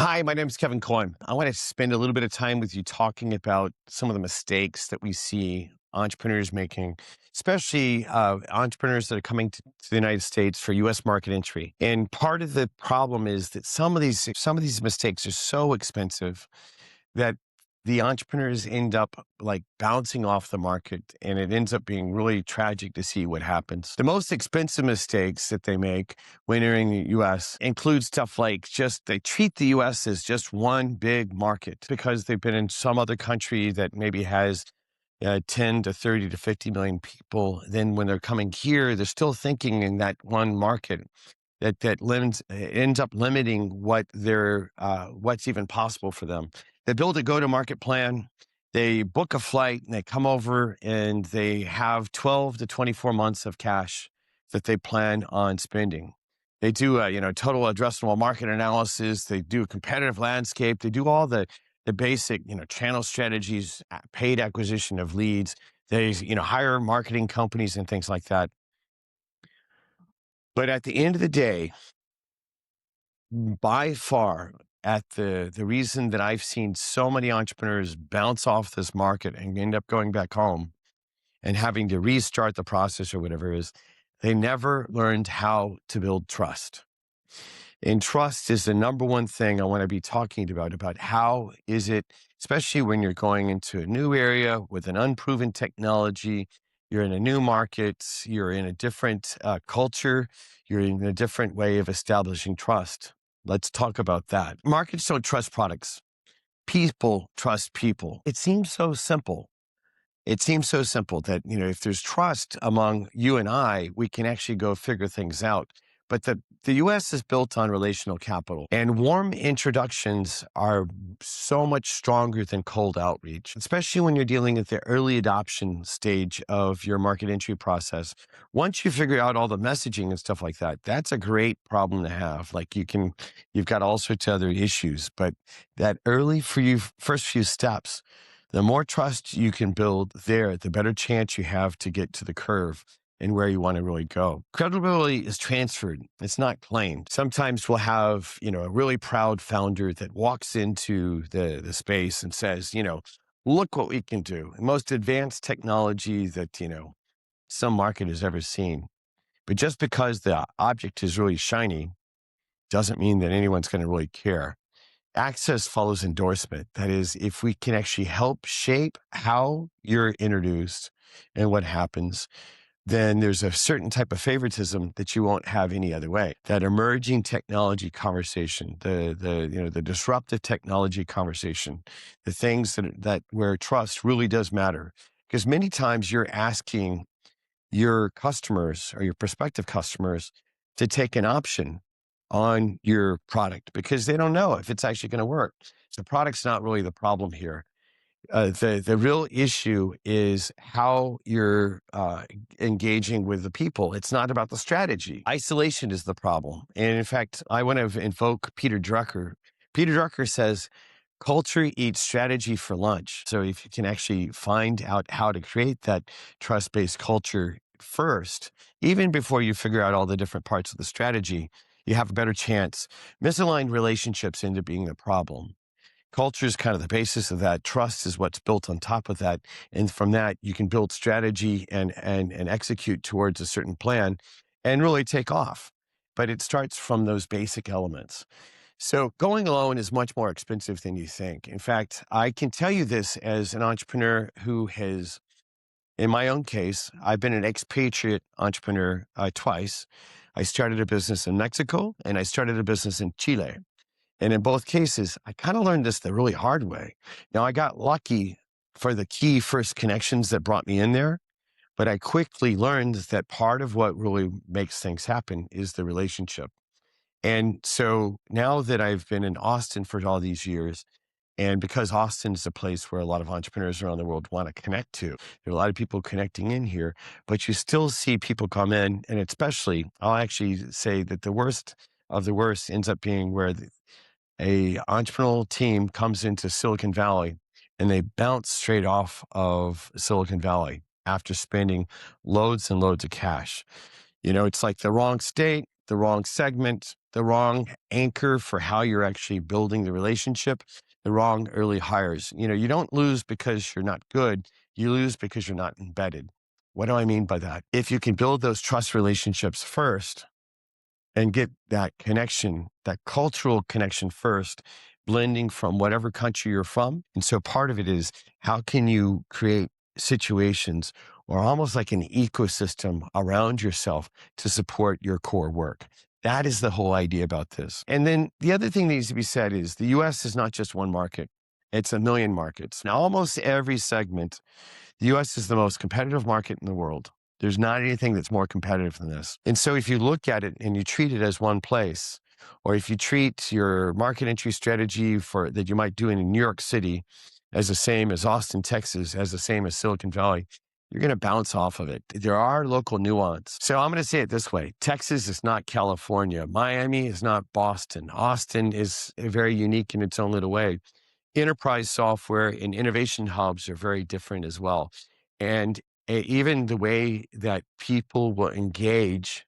Hi, my name is Kevin Cohen. I want to spend a little bit of time with you talking about some of the mistakes that we see entrepreneurs making, especially entrepreneurs that are coming to the United States for U.S. market entry. And part of the problem is that some of these mistakes are so expensive that the entrepreneurs end up like bouncing off the market, and it ends up being really tragic to see what happens. The most expensive mistakes that they make when entering the US include stuff like just they treat the US as just one big market because they've been in some other country that maybe has 10 to 30 to 50 million people. Then when they're coming here, they're still thinking in that one market that ends up limiting what's even possible for them. They build a go-to-market plan, they book a flight, and they come over, and they have 12 to 24 months of cash that they plan on spending. They do a total addressable market analysis. They do a competitive landscape. They do all the basic channel strategies, paid acquisition of leads. They hire marketing companies and things like that. But at the end of the day, by far, at the reason that I've seen so many entrepreneurs bounce off this market and end up going back home and having to restart the process or whatever is they never learned how to build trust. And trust is the number one thing I want to be talking about how is it, especially when you're going into a new area with an unproven technology, you're in a new market, you're in a different culture, you're in a different way of establishing trust. Let's talk about that. Markets don't trust products. People trust people. It seems so simple. It seems so simple that, if there's trust among you and I, we can actually go figure things out. But the US is built on relational capital, and warm introductions are so much stronger than cold outreach, especially when you're dealing at the early adoption stage of your market entry process. Once you figure out all the messaging and stuff like that, that's a great problem to have. Like you've got all sorts of other issues, but that first few steps, the more trust you can build there, the better chance you have to get to the curve and where you want to really go. Credibility is transferred. It's not claimed. Sometimes we'll have, a really proud founder that walks into the space and says, look what we can do. The most advanced technology that, some market has ever seen. But just because the object is really shiny doesn't mean that anyone's going to really care. Access follows endorsement. That is, if we can actually help shape how you're introduced and what happens, then there's a certain type of favoritism that you won't have any other way. That emerging technology conversation, the disruptive technology conversation, the things that where trust really does matter. Because many times you're asking your customers or your prospective customers to take an option on your product because they don't know if it's actually going to work. So product's not really the problem here. The real issue is how you're engaging with the people. It's not about the strategy. Isolation is the problem. And in fact, I want to invoke Peter Drucker. Peter Drucker says, culture eats strategy for lunch. So if you can actually find out how to create that trust-based culture first, even before you figure out all the different parts of the strategy, you have a better chance. Misaligned relationships end up being the problem. Culture is kind of the basis of that. Trust is what's built on top of that. And from that, you can build strategy and execute towards a certain plan and really take off. But it starts from those basic elements. So going alone is much more expensive than you think. In fact, I can tell you this as an entrepreneur who has, in my own case, I've been an expatriate entrepreneur twice. I started a business in Mexico and I started a business in Chile. And in both cases, I kind of learned this the really hard way. Now, I got lucky for the key first connections that brought me in there, but I quickly learned that part of what really makes things happen is the relationship. And so now that I've been in Austin for all these years, and because Austin is a place where a lot of entrepreneurs around the world want to connect to, there are a lot of people connecting in here, but you still see people come in, and especially, I'll actually say that the worst of the worst ends up being where a entrepreneurial team comes into Silicon Valley and they bounce straight off of Silicon Valley after spending loads and loads of cash. It's like the wrong state, the wrong segment, the wrong anchor for how you're actually building the relationship, the wrong early hires. You don't lose because you're not good. You lose because you're not embedded. What do I mean by that? If you can build those trust relationships first and get that connection, that cultural connection first, blending from whatever country you're from. And so part of it is, how can you create situations or almost like an ecosystem around yourself to support your core work? That is the whole idea about this. And then the other thing that needs to be said is the US is not just one market. It's a million markets. Now, almost every segment, the US is the most competitive market in the world. There's not anything that's more competitive than this. And so if you look at it and you treat it as one place, or if you treat your market entry strategy for that you might do in New York City as the same as Austin, Texas, as the same as Silicon Valley, you're going to bounce off of it. There are local nuance. So I'm going to say it this way. Texas is not California. Miami is not Boston. Austin is very unique in its own little way. Enterprise software and innovation hubs are very different as well. And even the way that people will engage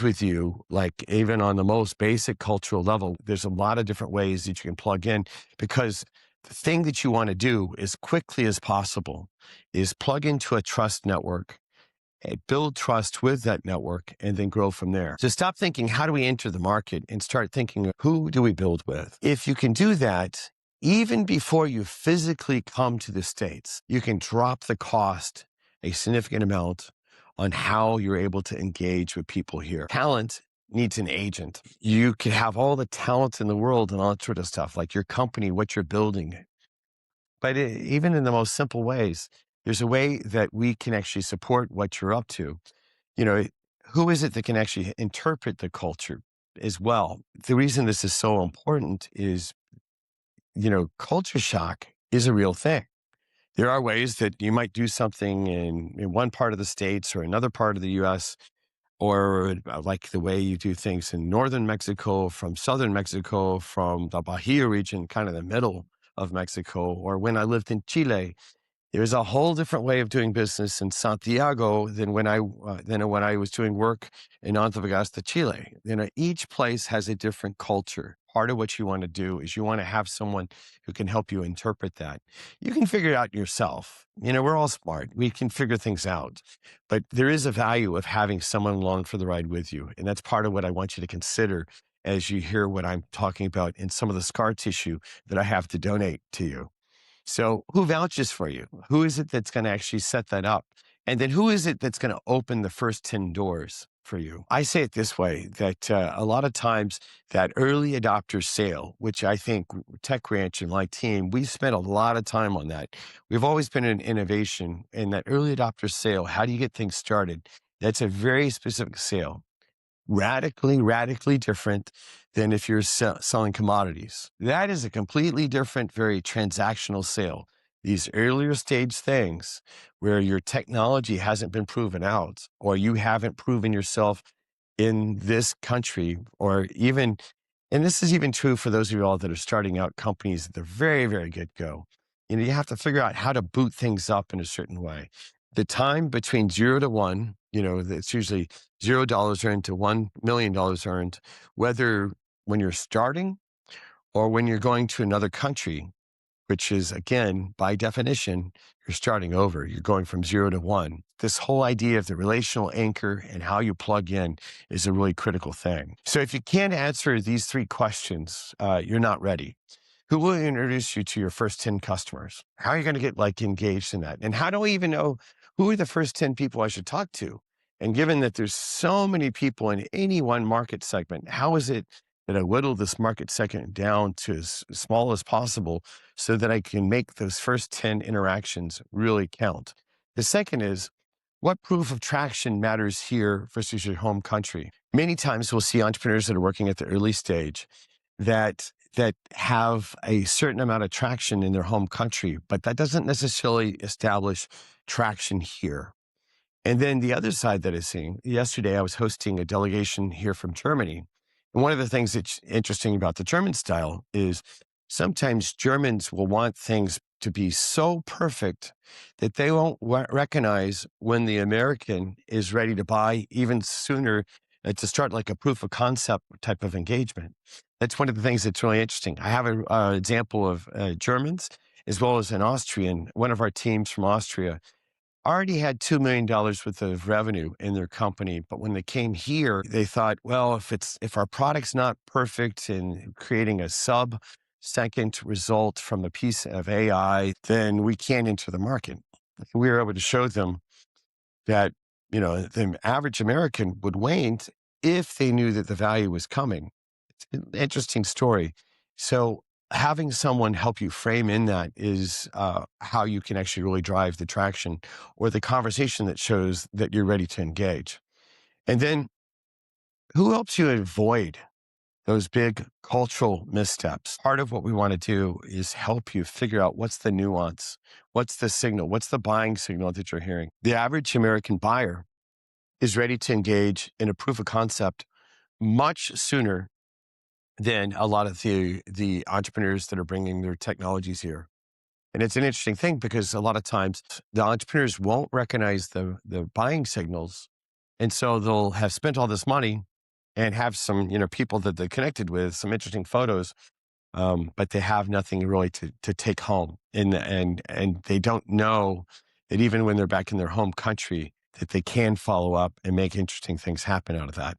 with you, like even on the most basic cultural level, there's a lot of different ways that you can plug in, because the thing that you want to do as quickly as possible is plug into a trust network and build trust with that network and then grow from there. So stop thinking, how do we enter the market, and start thinking, who do we build with? If you can do that, even before you physically come to the States, you can drop the cost a significant amount on how you're able to engage with people here. Talent needs an agent. You can have all the talent in the world and all that sort of stuff, like your company, what you're building. But even in the most simple ways, there's a way that we can actually support what you're up to. You know, who is it that can actually interpret the culture as well? The reason this is so important is, culture shock is a real thing. There are ways that you might do something in one part of the States or another part of the US, or like the way you do things in northern Mexico, from southern Mexico, from the Bahia region, kind of the middle of Mexico, or when I lived in Chile. There's a whole different way of doing business in Santiago than when I was doing work in Antofagasta, Chile. Each place has a different culture. Part of what you want to do is you want to have someone who can help you interpret that. You can figure it out yourself. We're all smart. We can figure things out. But there is a value of having someone along for the ride with you. And that's part of what I want you to consider as you hear what I'm talking about in some of the scar tissue that I have to donate to you. So who vouches for you? Who is it that's going to actually set that up? And then who is it that's going to open the first 10 doors for you? I say it this way, that a lot of times that early adopter sale, which I think Tech Ranch and my team, we've spent a lot of time on that. We've always been in innovation, and that early adopter sale, how do you get things started? That's a very specific sale. Radically different than if you're selling commodities. That is a completely different, very transactional sale. These earlier stage things where your technology hasn't been proven out, or you haven't proven yourself in this country, or even, and this is even true for those of you all that are starting out companies at the very, very get-go. You have to figure out how to boot things up in a certain way. The time between 0 to 1, it's usually $0 earned to $1 million earned, whether when you're starting or when you're going to another country, which is, again, by definition, you're starting over. You're going from 0 to 1. This whole idea of the relational anchor and how you plug in is a really critical thing. So if you can't answer these 3 questions, you're not ready. Who will introduce you to your first 10 customers? How are you going to get engaged in that? And how do I even know who are the first 10 people I should talk to? And given that there's so many people in any one market segment, how is it that I whittle this market segment down to as small as possible so that I can make those first 10 interactions really count? The second is, what proof of traction matters here versus your home country? Many times we'll see entrepreneurs that are working at the early stage that have a certain amount of traction in their home country, but that doesn't necessarily establish traction here. And then the other side that I'm seeing, yesterday I was hosting a delegation here from Germany. And one of the things that's interesting about the German style is sometimes Germans will want things to be so perfect that they won't recognize when the American is ready to buy even sooner to start like a proof of concept type of engagement. That's one of the things that's really interesting. I have an example of Germans as well as an Austrian. One of our teams from Austria already had $2 million worth of revenue in their company. But when they came here, they thought, well, if our product's not perfect in creating a sub-second result from a piece of AI, then we can't enter the market. We were able to show them that, the average American would wait if they knew that the value was coming. It's an interesting story. So having someone help you frame in that is how you can actually really drive the traction or the conversation that shows that you're ready to engage. And then who helps you avoid those big cultural missteps? Part of what we want to do is help you figure out what's the nuance, what's the signal, what's the buying signal that you're hearing. The average American buyer is ready to engage in a proof of concept much sooner than a lot of the entrepreneurs that are bringing their technologies here. And it's an interesting thing because a lot of times the entrepreneurs won't recognize the buying signals. And so they'll have spent all this money and have some, people that they connected with, some interesting photos, but they have nothing really to take home. And they don't know that even when they're back in their home country, that they can follow up and make interesting things happen out of that.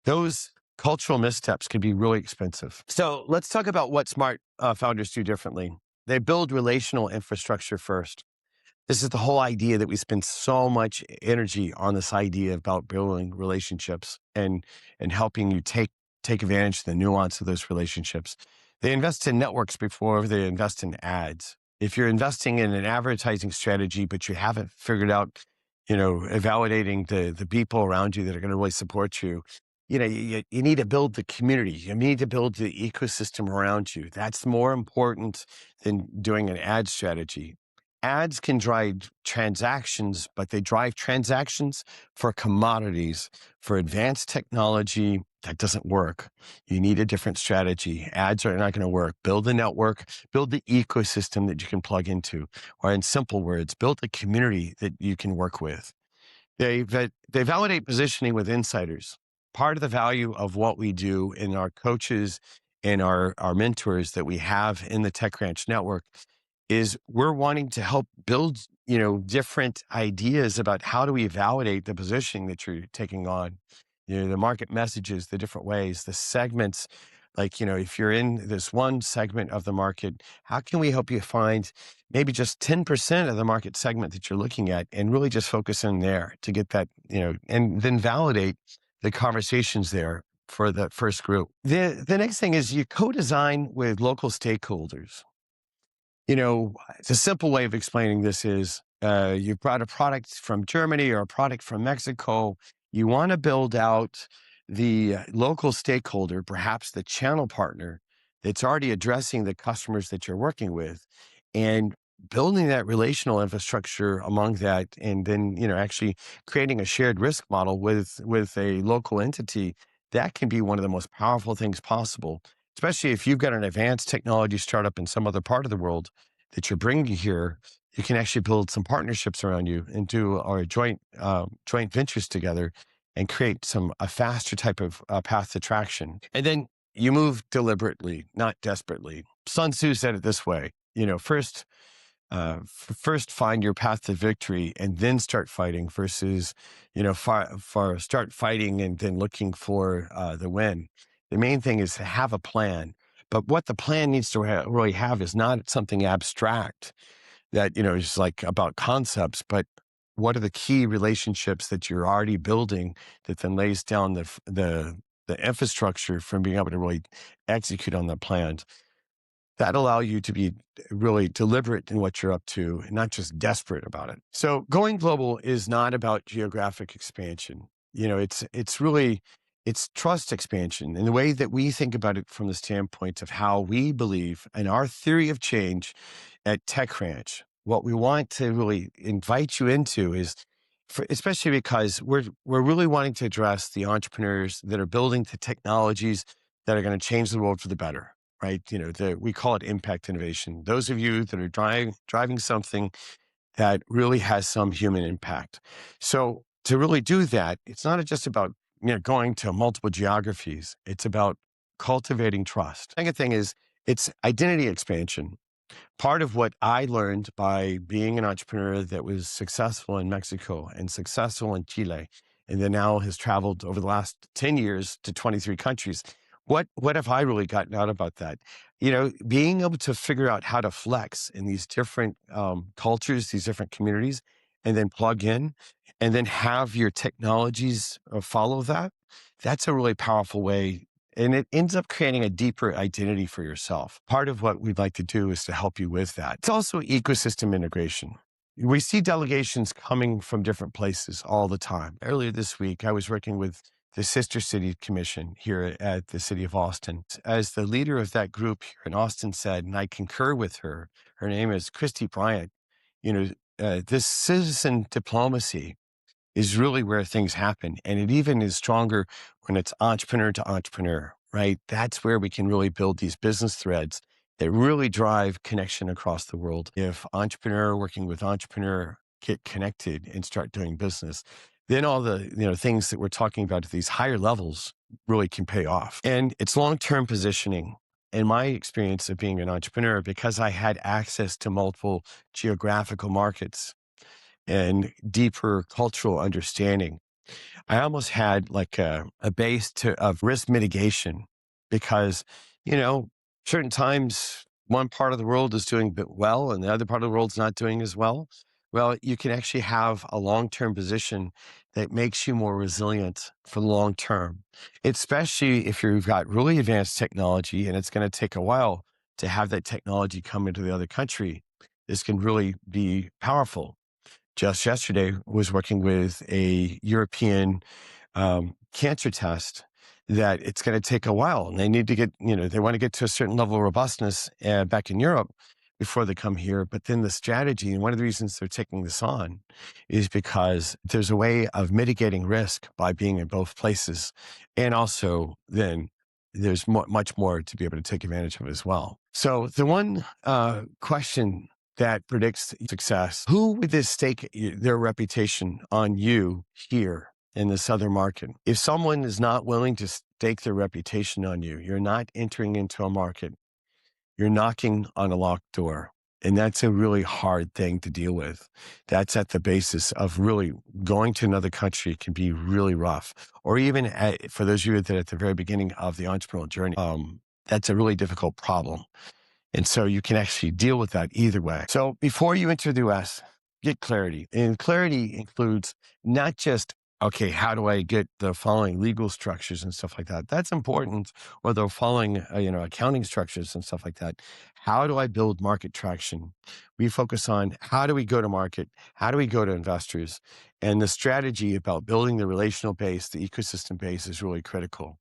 Those cultural missteps can be really expensive. So let's talk about what smart founders do differently. They build relational infrastructure first. This is the whole idea that we spend so much energy on this idea about building relationships and helping you take advantage of the nuance of those relationships. They invest in networks before they invest in ads. If you're investing in an advertising strategy, but you haven't figured out, validating the people around you that are going to really support you, you need to build the community. You need to build the ecosystem around you. That's more important than doing an ad strategy. Ads can drive transactions, but they drive transactions for commodities. For advanced technology, that doesn't work. You need a different strategy. Ads are not going to work. Build a network, build the ecosystem that you can plug into, or in simple words, build a community that you can work with. They validate positioning with insiders. Part of the value of what we do in our coaches and our mentors that we have in the Tech Ranch network is we're wanting to help build, different ideas about how do we validate the positioning that you're taking on, the market messages, the different ways, the segments. Like, if you're in this one segment of the market, how can we help you find maybe just 10% of the market segment that you're looking at and really just focus in there to get that, and then validate the conversations there for the first group. The next thing is you co-design with local stakeholders. The simple way of explaining this is you've brought a product from Germany or a product from Mexico. You want to build out the local stakeholder, perhaps the channel partner that's already addressing the customers that you're working with, and building that relational infrastructure among that, and then actually creating a shared risk model with a local entity. That can be one of the most powerful things possible, especially if you've got an advanced technology startup in some other part of the world that you're bringing here. You can actually build some partnerships around you and do our joint ventures together and create a faster type of path to traction. And then you move deliberately, not desperately. Sun Tzu said it this way, first find your path to victory and then start fighting versus, start fighting and then looking for the win. The main thing is to have a plan. But what the plan needs to really have is not something abstract that, is like about concepts, but what are the key relationships that you're already building that then lays down the infrastructure from being able to really execute on the plans that allow you to be really deliberate in what you're up to and not just desperate about it. So going global is not about geographic expansion. It's trust expansion. And the way that we think about it from the standpoint of how we believe in our theory of change at Tech Ranch, what we want to really invite you into is especially because we're really wanting to address the entrepreneurs that are building the technologies that are going to change the world for the better, right? We call it impact innovation. Those of you that are driving something that really has some human impact. So to really do that, it's not just about going to multiple geographies. It's about cultivating trust. Second thing is it's identity expansion. Part of what I learned by being an entrepreneur that was successful in Mexico and successful in Chile, and then now has traveled over the last 10 years to 23 countries. What have I really gotten out about that? Being able to figure out how to flex in these different cultures, these different communities, and then plug in and then have your technologies follow that. That's a really powerful way, and it ends up creating a deeper identity for yourself. Part of what we'd like to do is to help you with that. It's also ecosystem integration. We see delegations coming from different places all the time. Earlier this week, I was working with the Sister City Commission here at the city of Austin. As the leader of that group here in Austin said, and I concur with her, her name is Christy Bryant, this citizen diplomacy is really where things happen. And it even is stronger when it's entrepreneur to entrepreneur, right? That's where we can really build these business threads that really drive connection across the world. If entrepreneur working with entrepreneur get connected and start doing business, then all the things that we're talking about at these higher levels really can pay off. And it's long-term positioning. In my experience of being an entrepreneur, because I had access to multiple geographical markets and deeper cultural understanding, I almost had like a base of risk mitigation because, you know, certain times one part of the world is doing well and the other part of the world's not doing as well. Well, you can actually have a long-term position that makes you more resilient for the long term, especially if you've got really advanced technology and it's going to take a while to have that technology come into the other country. This can really be powerful. Just yesterday was working with a European cancer test that it's going to take a while and they need to get, they want to get to a certain level of robustness back in Europe before they come here. But then the strategy, and one of the reasons they're taking this on is because there's a way of mitigating risk by being in both places. And also then there's much more to be able to take advantage of as well. So the one question that predicts success, who would this stake their reputation on you here in the Southern market? If someone is not willing to stake their reputation on you, you're not entering into a market. You're knocking on a locked door. And that's a really hard thing to deal with. That's at the basis of really going to another country can be really rough. Or even for those of you that are at the very beginning of the entrepreneurial journey, that's a really difficult problem. And so you can actually deal with that either way. So before you enter the US, get clarity. And clarity includes not just, okay, how do I get the following legal structures and stuff like that? That's important. Or the following, accounting structures and stuff like that. How do I build market traction? We focus on how do we go to market? How do we go to investors? And the strategy about building the relational base, the ecosystem base is really critical.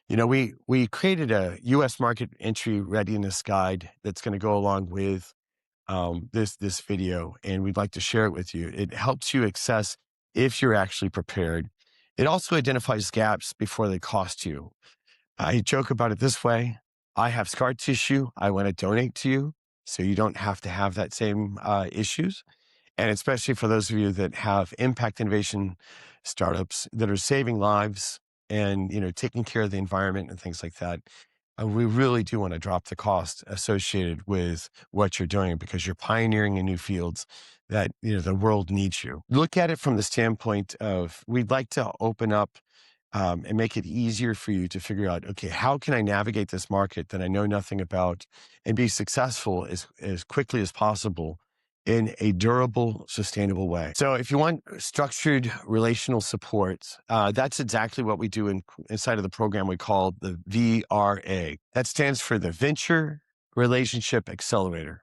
We created a U.S. market entry readiness guide that's going to go along with this video, and we'd like to share it with you. It helps you assess if you're actually prepared. It also identifies gaps before they cost you. I joke about it this way. I have scar tissue. I want to donate to you so you don't have to have that same issues. And especially for those of you that have impact innovation startups that are saving lives and, taking care of the environment and things like that. We really do want to drop the cost associated with what you're doing because you're pioneering in new fields that, the world needs you. Look at it from the standpoint of we'd like to open up and make it easier for you to figure out, okay, how can I navigate this market that I know nothing about and be successful as quickly as possible in a durable, sustainable way. So if you want structured relational support, that's exactly what we do inside of the program we call the VRA. That stands for the Venture Relationship Accelerator.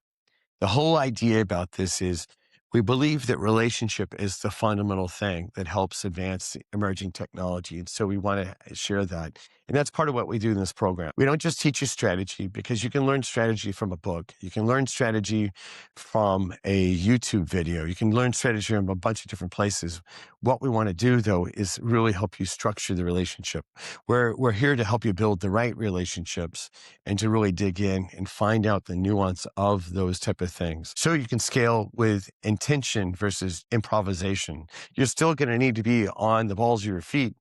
The whole idea about this is we believe that relationship is the fundamental thing that helps advance emerging technology. And so we want to share that. And that's part of what we do in this program. We don't just teach you strategy because you can learn strategy from a book. You can learn strategy from a YouTube video. You can learn strategy from a bunch of different places. What we want to do, though, is really help you structure the relationship. We're here to help you build the right relationships and to really dig in and find out the nuance of those type of things. So you can scale with intention versus improvisation. You're still going to need to be on the balls of your feet,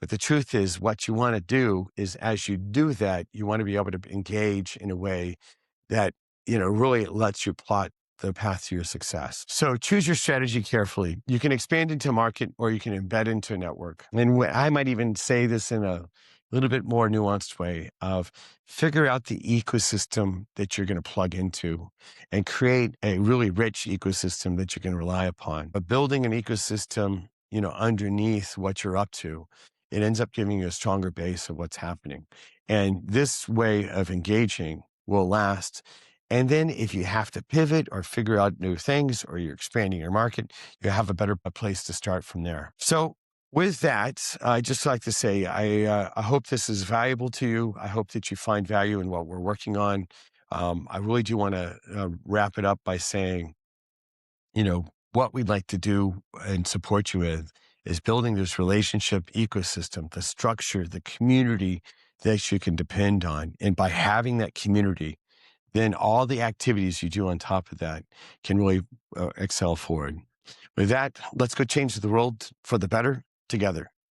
But the truth is, what you want to do is as you do that, you want to be able to engage in a way that, really lets you plot the path to your success. So choose your strategy carefully. You can expand into a market or you can embed into a network. And I might even say this in a little bit more nuanced way of figure out the ecosystem that you're going to plug into and create a really rich ecosystem that you can rely upon. But building an ecosystem, underneath what you're up to, it ends up giving you a stronger base of what's happening. And this way of engaging will last. And then if you have to pivot or figure out new things or you're expanding your market, you have a better place to start from there. So with that, I just like to say, I hope this is valuable to you. I hope that you find value in what we're working on. I really do want to wrap it up by saying, what we'd like to do and support you with is building this relationship ecosystem, the structure, the community that you can depend on. And by having that community, then all the activities you do on top of that can really excel forward. With that, let's go change the world for the better together.